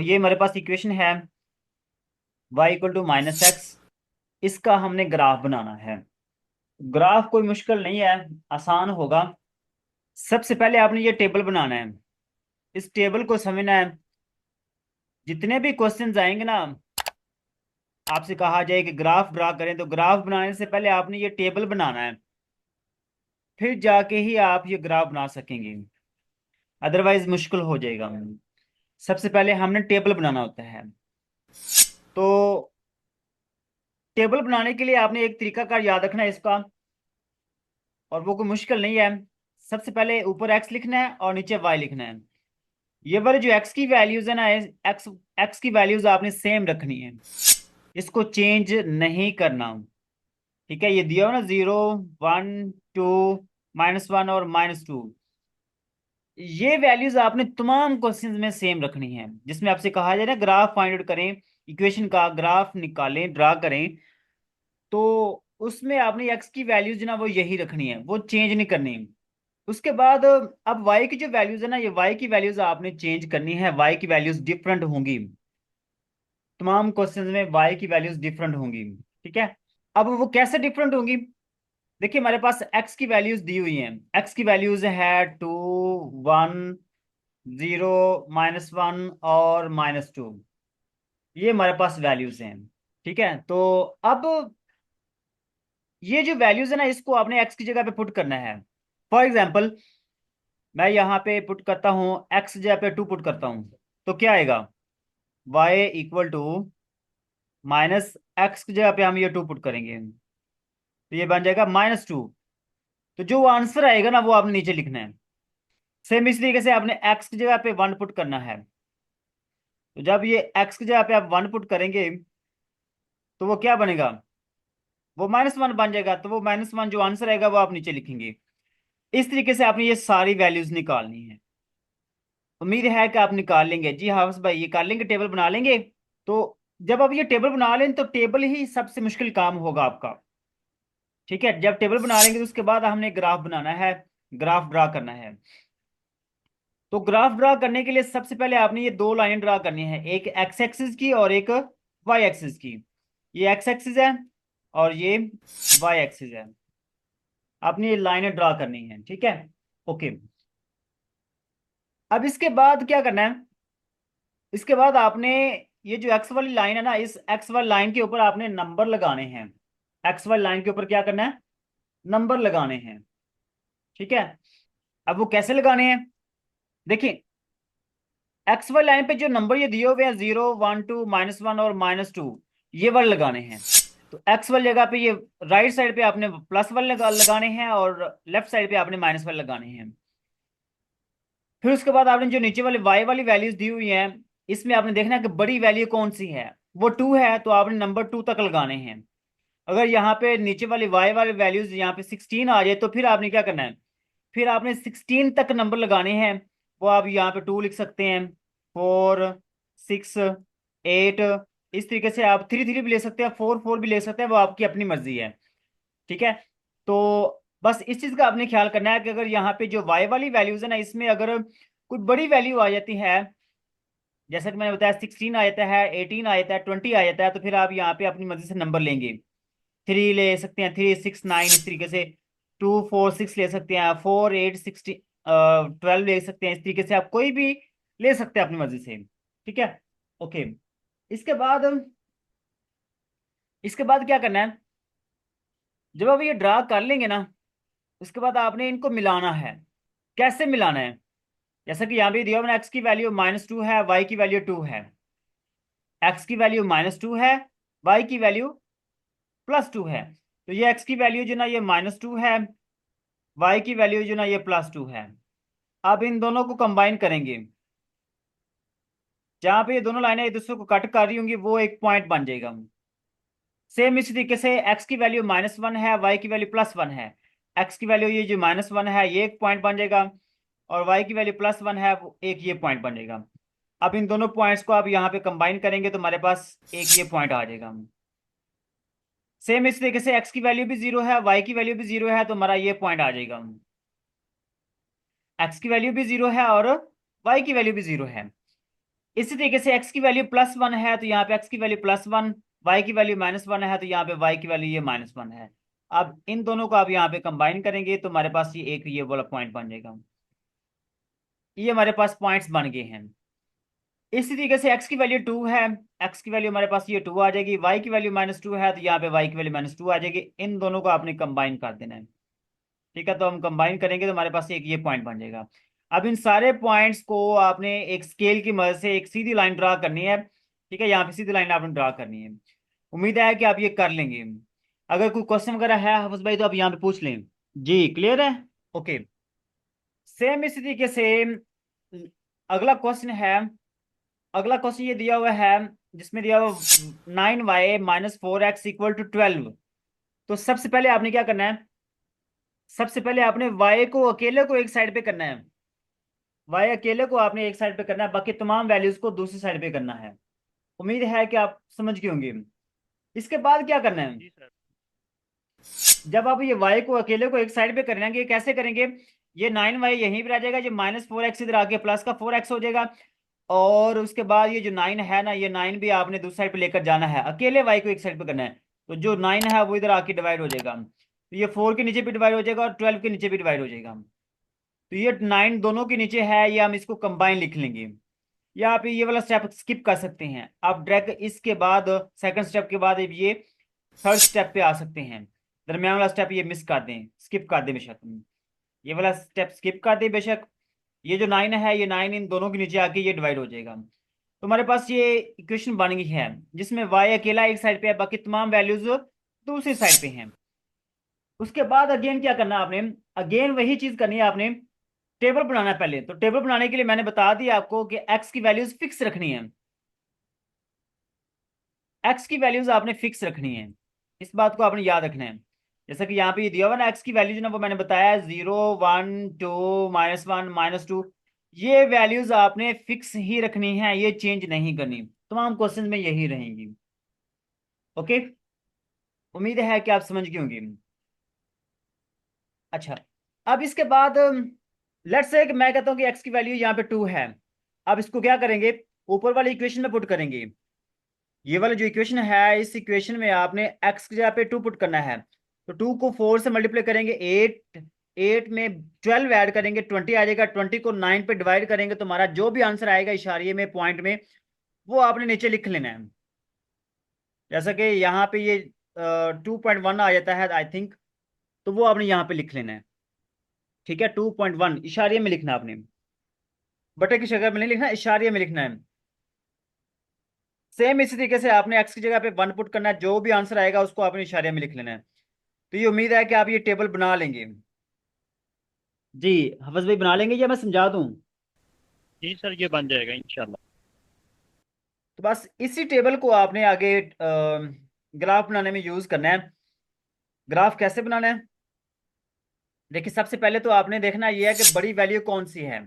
ये हमारे पास इक्वेशन है y equal to minus x. इसका हमने ग्राफ बनाना है। ग्राफ कोई मुश्किल नहीं है, आसान होगा। सबसे पहले आपने ये टेबल बनाना है। इस टेबल को समझना है। जितने भी क्वेश्चंस आएंगे ना, आपसे कहा जाए कि ग्राफ ड्रा करें, तो ग्राफ बनाने से पहले आपने ये टेबल बनाना है। फिर जाके ही आप ये ग्राफ बना सकेंगे, अदरवाइज मुश्किल हो जाएगा। सबसे पहले हमने टेबल बनाना होता है। तो टेबल बनाने के लिए आपने एक तरीका कार याद रखना है इसका, और वो कोई मुश्किल नहीं है। सबसे पहले ऊपर एक्स लिखना है और नीचे वाई लिखना है। ये वाले जो एक्स की वैल्यूज है ना, एक्स एक्स की वैल्यूज आपने सेम रखनी है, इसको चेंज नहीं करना। ठीक है, ये दिया हो ना 0, 1, 2, -1 और -2। ये वैल्यूज आपने तमाम क्वेश्चंस में सेम रखनी है। जिसमें आपसे कहा जाए ना ग्राफ फाइंड आउट करें, इक्वेशन का ग्राफ निकालें, ड्रा करें, तो उसमें आपने एक्स की वैल्यूज ना वो यही रखनी है, वो चेंज नहीं करनी। उसके बाद अब वाई की जो वैल्यूज है ना, ये वाई की वैल्यूज आपने चेंज करनी है। वाई की वैल्यूज डिफरेंट होंगी, तमाम क्वेश्चंस में वाई की वैल्यूज डिफरेंट होंगी। ठीक है, अब वो कैसे डिफरेंट होंगी? देखिए, हमारे पास एक्स की वैल्यूज दी हुई हैं। एक्स की वैल्यूज है 2, 1, 0, -1 और -2। ये हमारे पास वैल्यूज हैं। ठीक है, तो अब ये जो वैल्यूज है ना, इसको आपने एक्स की जगह पे पुट करना है। फॉर एग्जाम्पल, मैं यहाँ पे पुट करता हूँ एक्स जगह पे 2 पुट करता हूँ, तो क्या आएगा? y इक्वल टू -x की जगह पे हम ये 2 पुट करेंगे, तो ये बन जाएगा -2। तो जो आंसर आएगा ना, वो आपने नीचे लिखना है। सेम इस तरीके से आपने x की जगह पे 1 पुट करना है। तो जब ये x की जगह पे आप 1 पुट करेंगे, तो वो क्या बनेगा? वो -1 बन जाएगा। तो वो -1 जो आंसर आएगा वो आप नीचे लिखेंगे। इस तरीके से आपने ये सारी वैल्यूज निकालनी है। उम्मीद है कि आप निकाल लेंगे। जी हाँ बस भाई, ये कर लेंगे, टेबल बना लेंगे। तो जब आप ये टेबल बना लें, तो टेबल ही सबसे मुश्किल काम होगा आपका। ठीक है, जब टेबल बना लेंगे तो उसके बाद हमने ग्राफ बनाना है, ग्राफ ड्रा करना है। तो ग्राफ ड्रा करने के लिए सबसे पहले आपने ये 2 लाइन ड्रा करनी है, एक एक्स एक्सिस की और एक वाई एक्सिस की। ये एक्स एक्सिस है और ये वाई एक्सिस है। आपने ये लाइनें ड्रा करनी है। ठीक है, ओके। अब इसके बाद क्या करना है? इसके बाद आपने ये जो एक्स वाली लाइन है ना, इस एक्स वाली लाइन के ऊपर आपने नंबर लगाने हैं। एक्स वाली लाइन के ऊपर क्या करना है? नंबर लगाने हैं। ठीक है, अब वो कैसे लगाने हैं? देखिए, एक्स वाली लाइन पे जो नंबर ये दिए हुए हैं 0, 1, 2, -1 और -2, ये वाले लगाने हैं। तो एक्स वाली जगह पे ये राइट साइड पे आपने प्लस वाले लगाने हैं और लेफ्ट साइड पे आपने माइनस वाले लगाने हैं। फिर उसके बाद आपने जो नीचे वाली वाई वाली वैल्यूज दी हुई हैं, इसमें आपने देखना है कि बड़ी वैल्यू कौन सी है। वो 2 है, तो आपने नंबर 2 तक लगाने हैं। अगर यहाँ पे नीचे वाली वाई वाली वैल्यूज यहाँ पे 16 आ जाए, तो फिर आपने क्या करना है? फिर आपने 16 तक नंबर लगाने हैं। वो आप यहाँ पे 2 लिख सकते हैं, 4, 6, 8। इस तरीके से आप 3, 3 भी ले सकते हैं, 4, 4 भी ले सकते हैं, वो आपकी अपनी मर्जी है। ठीक है, तो बस इस चीज का आपने ख्याल करना है कि अगर यहाँ पे जो वाई वाली वैल्यूज है ना, इसमें अगर कोई बड़ी वैल्यू आ जाती है, जैसा कि मैंने बताया 16 आ जाता है, 18 आ जाता है, 20 आ जाता है, तो फिर आप यहाँ पे अपनी मर्जी से नंबर लेंगे। 3 ले सकते हैं, 3, 6, 9, इस तरीके से। 2, 4, 6 ले सकते हैं, 4, 8, 16, 12 ले सकते हैं। इस तरीके से आप कोई भी ले सकते हैं अपनी मर्जी से। ठीक है, ओके। इसके बाद इसके बाद क्या करना है? जब आप ये ड्रा कर लेंगे ना, उसके बाद आपने इनको मिलाना है। कैसे मिलाना है? जैसा कि यहाँ पे दिया हुआ एक्स की वैल्यू -2 है, वाई की वैल्यू 2 है। एक्स की वैल्यू -2 है, वाई की वैल्यू +2 है। तो ये एक्स की वैल्यू जो ना ये -2 है, वाई की वैल्यू जो ना ये +2 है। अब इन दोनों को कंबाइन करेंगे। जहां पे ये दोनों लाइनें एक दूसरे को कट कर रही होंगी, वो एक पॉइंट बन जाएगा। सेम इसी तरीके से एक्स की वैल्यू -1 है, वाई की वैल्यू +1 है। एक्स की वैल्यू ये जो -1 है, ये एक पॉइंट बन जाएगा, और वाई की वैल्यू +1 है, वो एक ये पॉइंट बन जाएगा। अब इन दोनों पॉइंट्स को आप यहाँ पे कंबाइन करेंगे, तो हमारे पास एक ये पॉइंट आ जाएगा। सेम इस तरीके से एक्स की वैल्यू भी 0 है, वाई की वैल्यू भी 0 है, तो हमारा ये पॉइंट आ जाएगा। एक्स की वैल्यू भी 0 है और वाई की वैल्यू भी 0 है। इसी तरीके से x की वैल्यू +1 है तो यहाँ पे x की वैल्यू +1, y की वैल्यू -1 है तो यहाँ पे y की वैल्यू ये -1 है। अब इन दोनों को आप यहाँ पे कंबाइन करेंगे तो हमारे पास ये एक ये वाला पॉइंट बन जाएगा। ये हमारे पास पॉइंट्स बन गए हैं। इसी तरीके से x की वैल्यू 2 है, x की वैल्यू हमारे पास ये 2 आ जाएगी, y की वैल्यू -2 है तो यहाँ पे y की वैल्यू -2 आ जाएगी। इन दोनों को आपने कंबाइन कर देना है। ठीक है, तो हम कंबाइन करेंगे तो हमारे पास एक ये पॉइंट बन जाएगा। अब इन सारे पॉइंट्स को आपने एक स्केल की मदद से एक सीधी लाइन ड्रा करनी है। ठीक है, यहाँ पे सीधी लाइन आपने ड्रा करनी है। उम्मीद है कि आप ये कर लेंगे। अगर कोई क्वेश्चन वगैरह है हाफिज भाई तो आप यहाँ पे पूछ लें। जी क्लियर है? ओके। सेम इसी तरीके से अगला क्वेश्चन है। अगला क्वेश्चन ये दिया हुआ है जिसमें दिया हुआ 9y - 4x = 12। तो सबसे पहले आपने क्या करना है, सबसे पहले आपने y को अकेले को एक साइड पे करना है। y अकेले को आपने एक साइड पे करना है, बाकी तमाम वैल्यूज को दूसरी साइड पे करना है। उम्मीद है कि आप समझ गए होंगे। इसके बाद क्या करना है, जी सर। जब आप ये y को अकेले को एक साइड पे करेंगे, कैसे करेंगे, ये 9y यहीं पर आ जाएगा, ये -4x इधर आके प्लस का 4x हो जाएगा। और उसके बाद ये जो 9 है ना, ये 9 भी आपने दूसरी साइड पे लेकर जाना है, अकेले y को एक साइड पे करना है। तो जो 9 है वो इधर आके डिवाइड हो जाएगा, तो ये 4 के नीचे भी डिवाइड हो जाएगा और 12 के नीचे भी डिवाइड हो जाएगा। तो ये 9 दोनों के नीचे है, ये हम इसको कंबाइन लिख लेंगे। या आप ये वाला स्टेप स्किप कर सकते हैं, आप डायरेक्ट इसके बाद सेकंड स्टेप के बाद ये थर्ड स्टेप पे आ सकते हैं। दरम्यान वाला स्टेप ये मिस कर दें, स्किप कर दें बेशक, ये वाला स्टेप स्किप कर दें बेशक। ये जो 9 है, ये 9 इन दोनों के नीचे आके ये डिवाइड हो जाएगा। तो हमारे पास ये इक्वेशन बन गई है जिसमें y अकेला एक साइड पे है, बाकी तमाम वैल्यूज दूसरी साइड पे हैं। उसके बाद अगेन क्या करना है आपने, अगेन वही चीज करनी है आपने, टेबल बनाना है पहले। तो टेबल बनाने के लिए मैंने बता दिया आपको कि x की वैल्यूज फिक्स रखनी है, x की वैल्यूज आपने फिक्स रखनी है, इस बात को आपने याद रखना है। जैसा कि यहाँ पे ये दिया हुआ ना, x की वैल्यूज ना वो मैंने बताया 0, 1, 2, -1, -2, ये वैल्यूज आपने फिक्स ही रखनी है, ये चेंज नहीं करनी, तमाम क्वेश्चन में यही रहेंगी। ओके, उम्मीद है कि आप समझ गए होंगे। अच्छा, अब इसके बाद लेट्स से कि मैं कहता हूँ कि x की वैल्यू यहाँ पे 2 है। अब इसको क्या करेंगे, ऊपर वाली इक्वेशन में पुट करेंगे। ये वाला जो इक्वेशन है, इस इक्वेशन में आपने x की जगह पे 2 पुट करना है। तो 2 को 4 से मल्टीप्लाई करेंगे 8, 8 में 12 ऐड करेंगे 20 आ जाएगा, 20 को 9 पे डिवाइड करेंगे तो हमारा जो भी आंसर आएगा इशारे में पॉइंट में, वो आपने नीचे लिख लेना है। जैसा कि यहाँ पे ये 2.1 आ जाता है आई थिंक, तो वो आपने यहाँ पे लिख लेना है। ठीक है, 2.1 इशारे में लिखना है आपने, बटे की शक्ल में नहीं लिखना, इशारे में लिखना है। सेम इसी तरीके से आपने x की जगह पे 1 पुट करना है, जो भी आंसर आएगा उसको आपने इशारे में लिख लेना है। तो ये उम्मीद है कि आप ये टेबल बना लेंगे। जी हफज भाई बना लेंगे या मैं समझा दूं? जी सर, ये बन जाएगा इंशाल्लाह। तो बस इसी टेबल को आपने आगे ग्राफ बनाने में यूज करना है। ग्राफ कैसे बनाना है, देखिए सबसे पहले तो आपने देखना ये है कि बड़ी वैल्यू कौन सी है।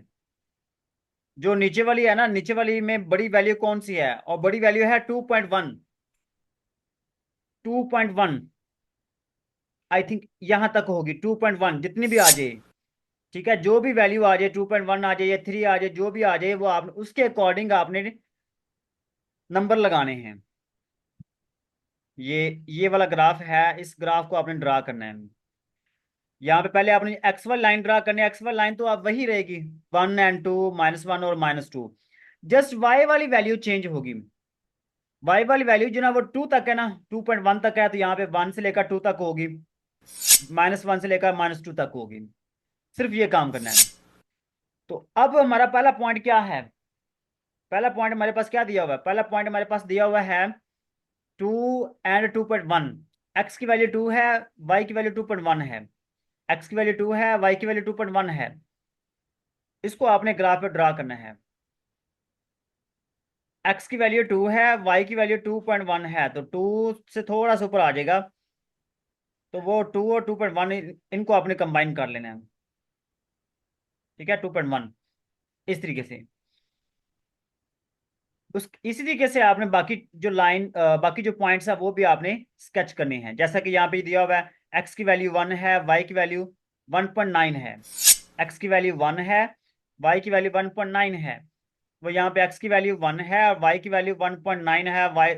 जो नीचे वाली है ना, नीचे वाली में बड़ी वैल्यू कौन सी है, और बड़ी वैल्यू है 2.1, 2.1 आई थिंक यहां तक होगी, 2.1 जितनी भी आ जाए। ठीक है, जो भी वैल्यू आ जाए, 2.1 आ जाए या 3 आ जाए, जो भी आ जाए वो आप उसके अकॉर्डिंग आपने नंबर लगाने हैं। ये वाला ग्राफ है, इस ग्राफ को आपने ड्रा करना है। यहाँ पे पहले आपने एक्सवाई लाइन ड्रा करनी है, एक्सवाई लाइन तो आप वही रहेगी 1 एंड 2, -1 और -2। जस्ट वाई वाली वैल्यू चेंज होगी। वाई वाली वैल्यू जो ना वो 2 तक है ना, 2.1 तक है तो यहाँ पे 1 से लेकर 2 तक होगी, -1 से लेकर -2 तक होगी। सिर्फ ये काम करना है। तो अब हमारा पहला पॉइंट क्या है, पहला पॉइंट हमारे पास क्या दिया हुआ है, पहला पॉइंट हमारे पास दिया हुआ है 2 एंड 2.1। एक्स की वैल्यू 2 है, वाई की वैल्यू 2.1 है। एक्स की वैल्यू 2 है, वाई की वैल्यू 2.1 है। इसको आपने ग्राफ पे ड्रा करना है। एक्स की वैल्यू 2 है, वाई की वैल्यू 2.1 है, तो 2 से थोड़ा सा ऊपर आ जाएगा, तो वो 2 और 2.1 इनको आपने कंबाइन कर लेना है। ठीक है, 2.1 इस तरीके से। उस इसी तरीके से आपने बाकी जो लाइन बाकी जो पॉइंट्स है वो भी आपने स्केच करने हैं, जैसा कि यहाँ पे दिया हुआ है एक्स की वैल्यू 1 है, वाई की वैल्यू 1.9 है। एक्स की वैल्यू 1 है, वाई की वैल्यू 1.9 है। वो यहाँ पे एक्स की वैल्यू 1 है और वाई की वैल्यू 1.9 है, वाई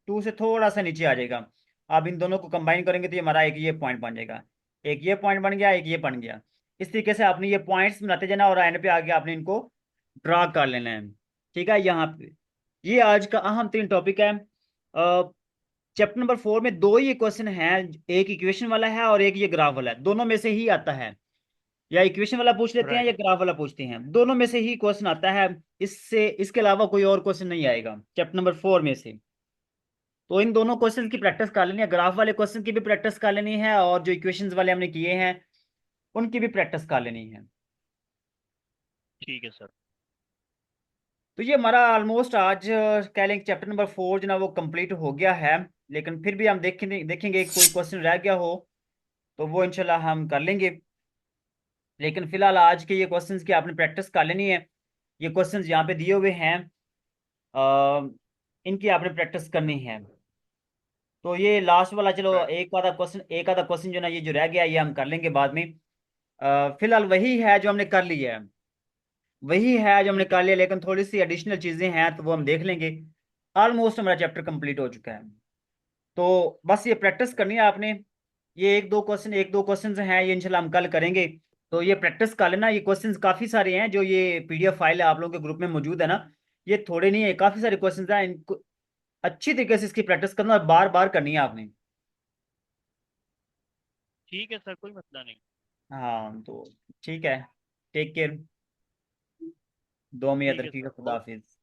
2 से थोड़ा सा नीचे आ जाएगा। आप इन दोनों को कंबाइन करेंगे तो ये हमारा एक ये पॉइंट बन जाएगा। एक ये पॉइंट बन गया, एक ये बन गया। इस तरीके से आपने ये पॉइंट्स बनाते जाना और एंड पे आके आपने इनको ड्रा कर लेना है। ठीक है, यहाँ पे ये आज का अहम तीन टॉपिक है। चैप्टर नंबर 4 में दो ही क्वेश्चन हैं, एक इक्वेशन वाला है और एक ये ग्राफ वाला है, दोनों में से ही आता है। या इक्वेशन वाला पूछ लेते हैं राइट। या ग्राफ वाला पूछते हैं, दोनों में से ही क्वेश्चन आता है। इससे इसके अलावा कोई और क्वेश्चन नहीं आएगा चैप्टर नंबर 4 में से। तो इन दोनों क्वेश्चन की प्रैक्टिस कर लेनी है, ग्राफ वाले क्वेश्चन की भी प्रैक्टिस कर लेनी है और जो इक्वेशंस वाले हमने किए हैं उनकी भी प्रैक्टिस कर लेनी है। ठीक है सर। तो ये हमारा ऑलमोस्ट आज कह लें चैप्टर नंबर 4 जो ना वो कंप्लीट हो गया है। लेकिन फिर भी हम देखेंगे देखेंगे कोई क्वेश्चन रह गया हो तो वो इंशाल्लाह हम कर लेंगे। लेकिन फिलहाल आज के ये क्वेश्चंस की आपने प्रैक्टिस कर लेनी है। ये क्वेश्चंस यहाँ पे दिए हुए हैं, अ, इनकी आपने प्रैक्टिस करनी है। तो ये लास्ट वाला चलो राइट। एक आधा क्वेश्चन जो ना ये जो रह गया ये हम कर लेंगे बाद में। फिलहाल वही है जो हमने कर लिया है, वही है जो हमने ठीक है कर सर। लिया, लेकिन थोड़ी सी एडिशनल चीजें हैं तो वो हम देख लेंगे। ऑलमोस्ट हमारा चैप्टर कंप्लीट हो चुका है। तो बस ये प्रैक्टिस करनी है आपने। ये एक दो क्वेश्चन हैं, ये इंशाल्लाह हम कल करेंगे। तो ये प्रैक्टिस कर लेना, ये क्वेश्चंस काफ़ी सारे हैं, जो ये पीडीएफ फाइल है आप लोगों के ग्रुप में मौजूद है ना, ये थोड़े नहीं है, काफ़ी सारे क्वेश्चंस हैं। इनको अच्छी तरीके से इसकी प्रैक्टिस करना और बार बार करनी है आपने। ठीक है सर, कोई मसला नहीं। हाँ तो ठीक है, टेक केयर, दो में याद ठीक है रखिएगा, सर। खुदा ओके। हाफिज।